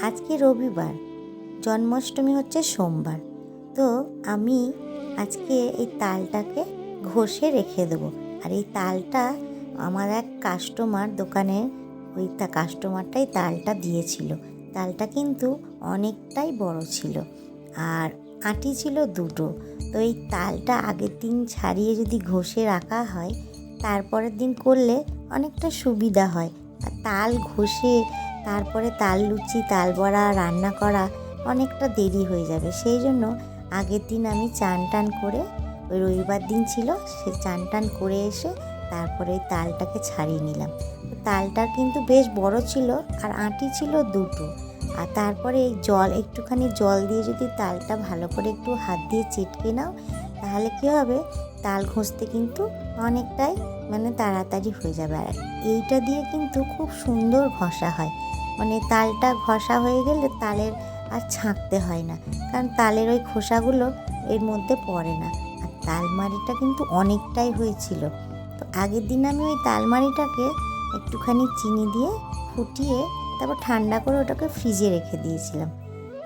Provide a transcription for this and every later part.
আজকে রবিবার, জন্মাষ্টমী হচ্ছে সোমবার। তো আমি আজকে এই তালটাকে ঘষে রেখে দেবো। আর এই তালটা আমার এক কাস্টমার দোকানে, ওই কাস্টমারটাই তালটা দিয়েছিল। তালটা কিন্তু অনেকটাই বড় ছিল আর আঁটি ছিল দুটো। তো এই তালটা আগের দিন ছাড়িয়ে যদি ঘষে রাখা হয়, তারপরের দিন করলে অনেকটা সুবিধা হয়। আর তাল ঘষে তারপরে তাল লুচি, তাল বড়া রান্না করা অনেকটা দেরি হয়ে যাবে। সেই জন্য আগের দিন আমি চান টান করে, ওই রবিবার দিন ছিল, সে চান টান করে এসে তারপরে ওই তালটাকে ছাড়িয়ে নিলাম। তালটা কিন্তু বেশ বড় ছিল আর আঁটি ছিল দুটো। আর তারপরে এই একটুখানি জল দিয়ে যদি তালটা ভালো করে একটু হাত দিয়ে চিটকে নাও, তাহলে কী হবে, তাল ঘষতে কিন্তু অনেকটাই তাড়াতাড়ি হয়ে যাবে। আর এইটা দিয়ে কিন্তু খুব সুন্দর ঘষা হয়। তালটা ঘষা হয়ে গেলে তালের আর ছাঁকতে হয় না, কারণ তালের ওই খোসাগুলো এর মধ্যে পড়ে না। আর তালমারিটা কিন্তু অনেকটাই হয়েছিল। তো আগের দিন আমি ওই তালমারিটাকে একটুখানি চিনি দিয়ে ফুটিয়ে তারপর ঠান্ডা করে ওটাকে ফ্রিজে রেখে দিয়েছিলাম।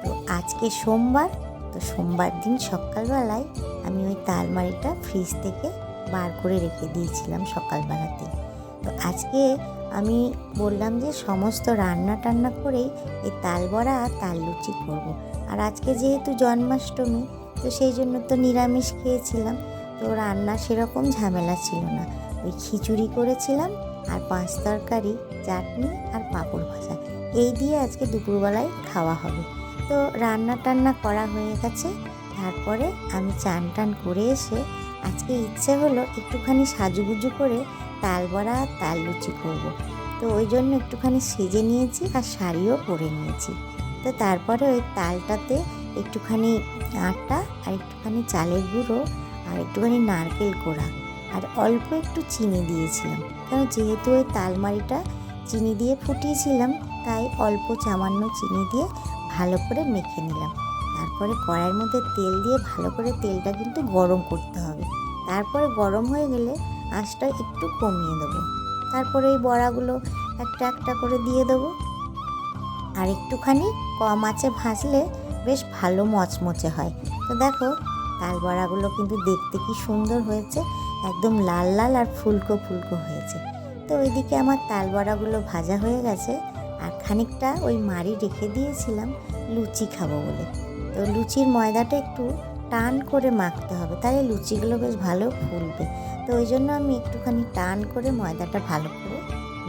তো আজকে সোমবার, তো সোমবার দিন সকালবেলায় আমি ওই তালমারিটা ফ্রিজ থেকে বার করে রেখে দিয়েছিলাম সকালবেলাতে। তো আজকে আমি বললাম যে সমস্ত রান্না টান্না করেই এই তাল বড়া আর তাল লুচি করবো। আর আজকে যেহেতু জন্মাষ্টমী, তো সেই জন্য তো নিরামিষ খেয়েছিলাম। তো রান্না সেরকম ঝামেলা ছিল না। ওই খিচুড়ি করেছিলাম আর পাঁচ তরকারি, চাটনি আর পাঁপড় ভাজা, এই দিয়ে আজকে দুপুরবেলায় খাওয়া হবে। তো রান্না টান্না করা হয়ে গেছে। তারপরে আমি চান টান করে এসে আজকে ইচ্ছে হলো একটুখানি সাজুগুজু করে তাল বড়া আর তাল লুচি করবো। তো ওই জন্য একটুখানি সেজে নিয়েছি আর শাড়িও পরে নিয়েছি। তো তারপরে ওই তালটাতে একটুখানি আটা আর একটুখানি চালের গুঁড়ো আর একটুখানি নারকেল কোড়া আর অল্প একটু চিনি দিয়েছিলাম। কারণ যেহেতু ওই তালমারিটা চিনি দিয়ে ফুটিয়েছিলাম, তাই অল্প সামান্য চিনি দিয়ে ভালো করে মেখে নিলাম। তারপরে কড়াইয়ের মধ্যে তেল দিয়ে ভালো করে তেলটা কিন্তু গরম করতে হবে। তারপরে গরম হয়ে গেলে আঁচটা একটু কমিয়ে দেবো। তারপরে এই বড়াগুলো একটা একটা করে দিয়ে দেবো। আর একটুখানি কম আঁচে ভাজলে বেশ ভালো মচমচে হয়। তো দেখো, তাল বড়াগুলো কিন্তু দেখতে কি সুন্দর হয়েছে, একদম লাল লাল আর ফুলকো ফুলকো হয়েছে। তো ওইদিকে আমার তাল বড়াগুলো ভাজা হয়ে গেছে। আর খানিকটা ওই মাড়ি রেখে দিয়েছিলাম লুচি খাবো বলে। তো লুচির ময়দাটা একটু টান করে মাখতে হবে, তাহলে লুচিগুলো বেশ ভালো ফুলবে। তো ওই জন্য আমি একটুখানি টান করে ময়দাটা ভালো করে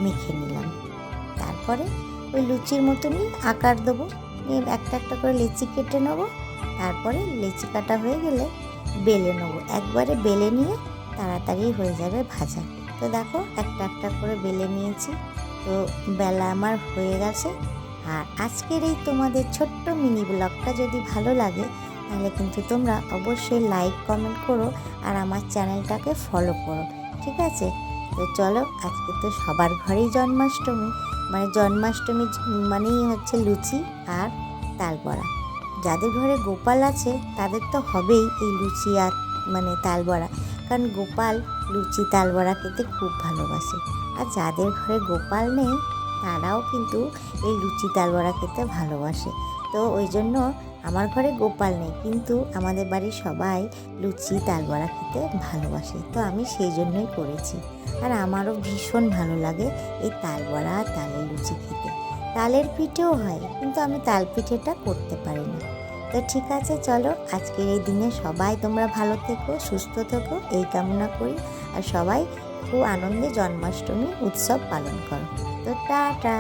মেখে নিলাম। তারপরে ওই লুচির মতনই আকার দেবো, একটা একটা করে লেচি কেটে নেবো। তারপরে লেচি কাটা হয়ে গেলে বেলে নেবো। একবারে বেলে নিয়ে তাড়াতাড়ি হয়ে যাবে ভাজা। তো দেখো, একটা একটা করে বেলে নিয়েছি। তো বেলা আমার হয়ে গেছে। আর আজকের এই তোমাদের ছোট্ট মিনি ব্লগটা যদি ভালো লাগে, তাহলে কিন্তু তোমরা অবশ্যই লাইক কমেন্ট করো আর আমার চ্যানেলটাকে ফলো করো, ঠিক আছে? তো চলো, আজকে তো সবার ঘরেই জন্মাষ্টমী, জন্মাষ্টমী মানেই হচ্ছে লুচি আর তাল বড়া। যাদের ঘরে গোপাল আছে তাদের তো হবেই এই লুচি আর তাল বড়া, কারণ গোপাল লুচি তাল বড়া খেতে খুব ভালোবাসে। আর যাদের ঘরে গোপাল নেই, তারাও কিন্তু এই লুচি তাল বড়া খেতে ভালোবাসে। তো ওই জন্য আমার ঘরে গোপাল নেই, কিন্তু আমাদের বাড়ির সবাই লুচি তাল বড়া খেতে ভালোবাসে। তো আমি সেই জন্যই করেছি। আর আমারও ভীষণ ভালো লাগে এই তাল বড়া আর তালের লুচি খেতে। তালের পিঠেও হয়, কিন্তু আমি তাল পিঠেটা করতে পারি না। তো ঠিক আছে, চলো, আজকের এই দিনে সবাই তোমরা ভালো থেকো, সুস্থ থেকো, এই কামনা করি। আর সবাই খুব আনন্দে জন্মাষ্টমী উৎসব পালন করো। তো টাটা।